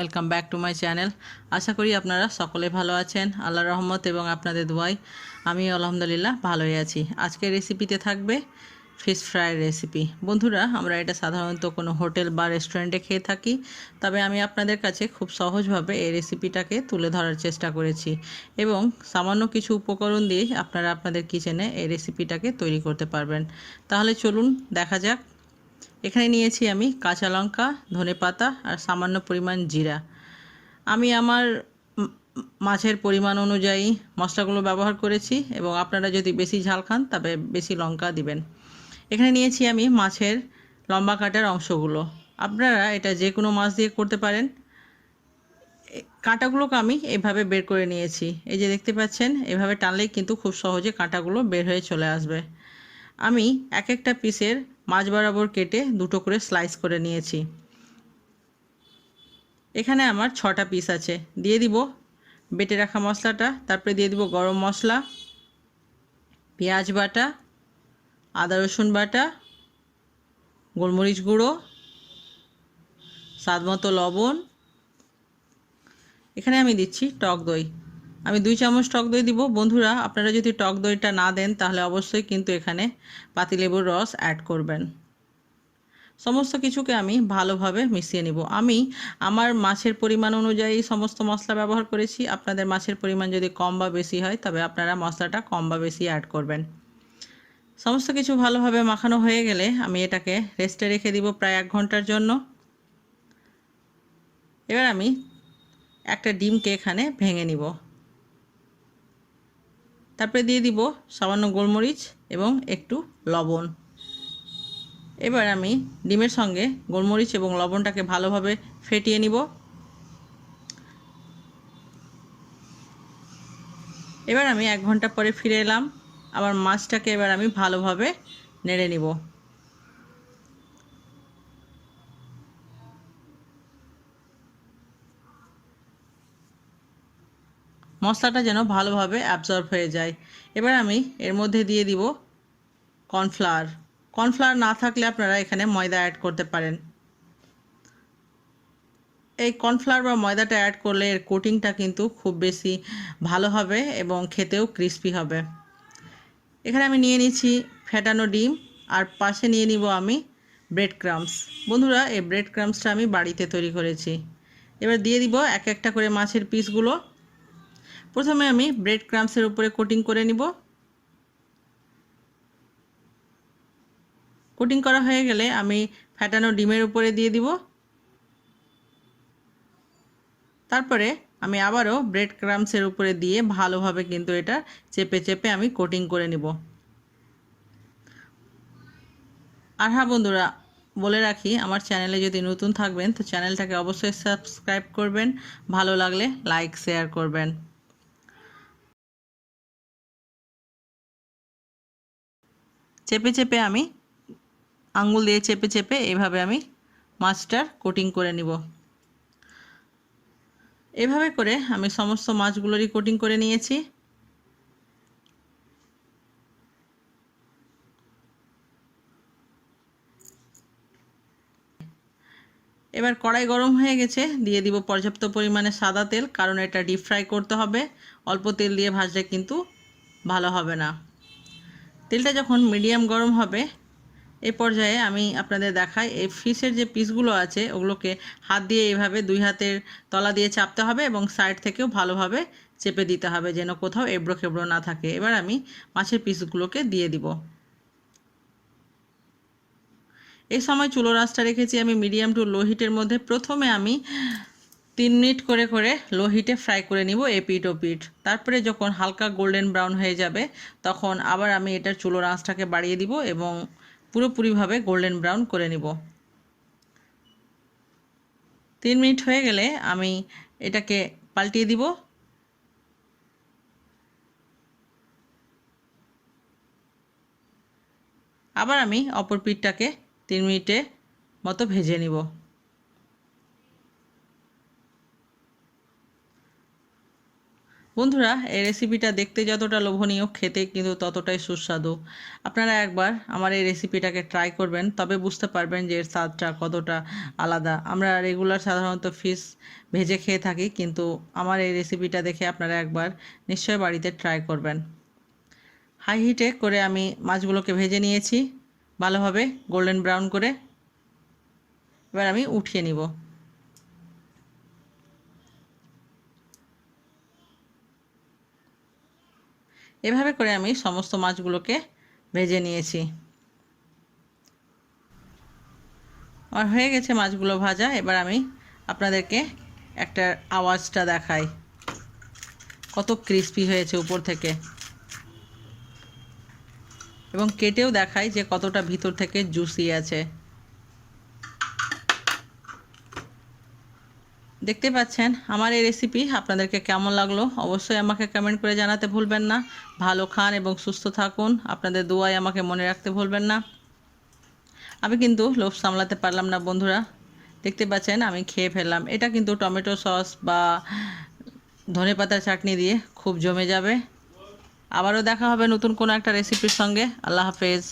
Welcome back to my channel. আশা করি আপনারা সকলে ভালো আছেন। আল্লাহর রহমত এবং আপনাদের দোয়ায় আমি আলহামদুলিল্লাহ ভালোই আছি। আজকের রেসিপিতে থাকবে ফিশ ফ্রাই রেসিপি। বন্ধুরা, আমরা এটা সাধারণত কোনো হোটেল বা রেস্টুরেন্টে খেয়ে থাকি, তবে আমি আপনাদের কাছে খুব সহজভাবে এই রেসিপিটাকে তুলে ধরার চেষ্টা করেছি এবং সামান্য কিছু উপকরণ দিয়ে আপনারা আপনাদের কিচেনে এই রেসিপিটাকে তৈরি করতে পারবেন। তাহলে চলুন দেখা যাক। এখানে নিয়েছি আমি কাঁচা লঙ্কা, ধনেপাতা আর সামান্য পরিমাণ জিরা। আমি আমার মাছের পরিমাণ অনুযায়ী মশলাগুলো ব্যবহার করেছি এবং আপনারা যদি বেশি ঝাল খান তবে বেশি লঙ্কা দিবেন। এখানে নিয়েছি আমি মাছের লম্বা কাটার অংশগুলো। আপনারা এটা যে কোনো মাছ দিয়ে করতে পারেন। কাঁটাগুলোকে আমি এভাবে বের করে নিয়েছি। এই যে দেখতে পাচ্ছেন, এভাবে টানলেই কিন্তু খুব সহজে কাঁটাগুলো বের হয়ে চলে আসবে। আমি এক একটা পিসের মাছ বরাবর কেটে দুটো করে স্লাইস করে নিয়েছি। এখানে আমার 6টা পিস আছে। দিয়ে দিব বেটে রাখা মশলাটা, তারপরে দিয়ে দিব গরম মশলা, পেঁয়াজ বাটা, আদা রসুন বাটা, গোলমরিচ গুঁড়ো, স্বাদমতো লবণ। এখানে আমি দিচ্ছি টক দই। আমি 2 চামচ টক দই দিব। বন্ধুরা, আপনারা যদি টক দইটা না দেন তাহলে অবশ্যই কিন্তু এখানে পাতিলেবুর রস অ্যাড করবেন। সমস্ত কিছুকে আমি ভালোভাবে মিশিয়ে নিব। আমি আমার মাছের পরিমাণ অনুযায়ী সমস্ত মশলা ব্যবহার করেছি। আপনাদের মাছের পরিমাণ যদি কম বা বেশি হয় তবে আপনারা মশলাটা কম বা বেশি অ্যাড করবেন। সমস্ত কিছু ভালোভাবে মাখানো হয়ে গেলে আমি এটাকে রেস্টে রেখে দিব প্রায় 1 ঘন্টার জন্য। এবার আমি একটা ডিমকে এখানে ভেঙে নিব। তারপরে দিয়ে দিব সামান্য গোলমরিচ এবং একটু লবণ। এবার আমি ডিমের সঙ্গে গোলমরিচ এবং লবণটাকে ভালোভাবে ফেটিয়ে নিব। এবার আমি 1 ঘন্টা পরে ফিরে এলাম। আবার মাছটাকে এবার আমি ভালোভাবে নেড়ে নিব। মশলাটা যেন ভালোভাবে অ্যাবজর্ব হয়ে যায়। এবার আমি এর মধ্যে দিয়ে দিব কর্নফ্লাওয়ার। কর্নফ্লাওয়ার না থাকলে আপনারা এখানে ময়দা অ্যাড করতে পারেন। এই কর্নফ্লাওয়ার বা ময়দাটা অ্যাড করলে এর কোটিংটা কিন্তু খুব বেশি ভালো হবে এবং খেতেও ক্রিস্পি হবে। এখানে আমি নিয়ে নিচ্ছি ফেটানো ডিম আর পাশে নিয়ে নিব আমি ব্রেড ক্রাম্বস। বন্ধুরা, এই ব্রেড ক্রাম্বসটা আমি বাড়িতে তৈরি করেছি। এবার দিয়ে দিব এক একটা করে মাছের পিসগুলো। প্রথমে আমি ব্রেড ক্রাম্বসের উপরে কোটিং করে নিব। কোটিং করা হয়ে গেলে আমি ফেটানো ডিমের উপরে দিয়ে দিব। তারপরে আমি আবারও ব্রেড ক্রাম্বসের উপরে দিয়ে ভালোভাবে কিন্তু এটা চেপে চেপে আমি কোটিং করে নিব। আর হ্যাঁ বন্ধুরা, বলে রাখি, আমার চ্যানেলে যদি নতুন থাকবেন তো চ্যানেলটাকে অবশ্যই সাবস্ক্রাইব করবেন, ভালো লাগলে লাইক শেয়ার করবেন। চেপে চেপে আমি আঙ্গুল দিয়ে চেপে চেপে এইভাবে আমি মাছটার কোটিং করে নিব। এভাবে করে আমি সমস্ত মাছগুলোরই কোটিং করে নিয়েছি। এবার কড়াই গরম হয়ে গেছে, দিয়ে দিব পর্যাপ্ত পরিমাণে সাদা তেল, কারণ এটা ডিপ ফ্রাই করতে হবে। অল্প তেল দিয়ে ভাজলে কিন্তু ভালো হবে না। তেলটা যখন মিডিয়াম গরম হবে এই পর্যায়ে আমি আপনাদের দেখাই, এই ফিশের যে পিসগুলো আছে ওগুলোকে হাত দিয়ে এইভাবে 2 হাতের তলা দিয়ে চাপতে হবে এবং সাইড থেকেও ভালোভাবে চেপে দিতে হবে যেন কোথাও এবড়ো খেবড়ো না থাকে। এবার আমি মাছের পিসগুলোকে দিয়ে দিব। এই সময় চুলোর আঁচটা রেখেছি আমি মিডিয়াম টু লো হিটের মধ্যে। প্রথমে আমি 3 মিনিট করে করে লো হিটে ফ্রাই করে নিব এপিঠ ওপিঠ। তারপরে যখন হালকা গোল্ডেন ব্রাউন হয়ে যাবে তখন আবার আমি এটার চুলোর আঁচটাকে বাড়িয়ে দিব এবং পুরোপুরিভাবে গোল্ডেন ব্রাউন করে নিব। 3 মিনিট হয়ে গেলে আমি এটাকে পাল্টিয়ে দিব। আবার আমি অপর পিঠটাকে 3 মিনিটের মতো ভেজে নিব। বন্ধুরা, এই রেসিপিটা দেখতে যতটা লোভনীয়, খেতে কিন্তু ততটাই সুস্বাদু। আপনারা একবার আমার এই রেসিপিটাকে ট্রাই করবেন, তবে বুঝতে পারবেন যে এর স্বাদটা কতটা আলাদা। আমরা রেগুলার সাধারণত ফিশ ভেজে খেয়ে থাকি, কিন্তু আমার এই রেসিপিটা দেখে আপনারা একবার নিশ্চয়ই বাড়িতে ট্রাই করবেন। হাই হিটে করে আমি মাছগুলোকে ভেজে নিয়েছি ভালোভাবে গোল্ডেন ব্রাউন করে। এবার আমি উঠিয়ে নিব। এভাবে করে আমি সমস্ত মাছগুলোকে ভেজে নিয়েছি। আমার হয়ে গেছে মাছগুলো ভাজা। এবার আমি আপনাদেরকে একটা আওয়াজটা দেখাই, কত ক্রিস্পি হয়েছে উপর থেকে, এবং কেটেও দেখাই যে কতটা ভিতর থেকে জুসি আছে। দেখতে পাচ্ছেন আমার এই রেসিপি আপনাদেরকে কেমন লাগলো অবশ্যই আমাকে কমেন্ট করে জানাতে ভুলবেন না। ভালো খান এবং সুস্থ থাকুন। আপনাদের দোয়ায় আমাকে মনে রাখতে ভুলবেন না। আমি কিন্তু লোভ সামলাতে পারলাম না বন্ধুরা, দেখতে পাচ্ছেন আমি খেয়ে ফেললাম। এটা কিন্তু টমেটো সস বা ধনেপাতার চাটনি দিয়ে খুব জমে যাবে। আবারও দেখা হবে নতুন কোনো একটা রেসিপির সঙ্গে। আল্লাহ হাফেজ।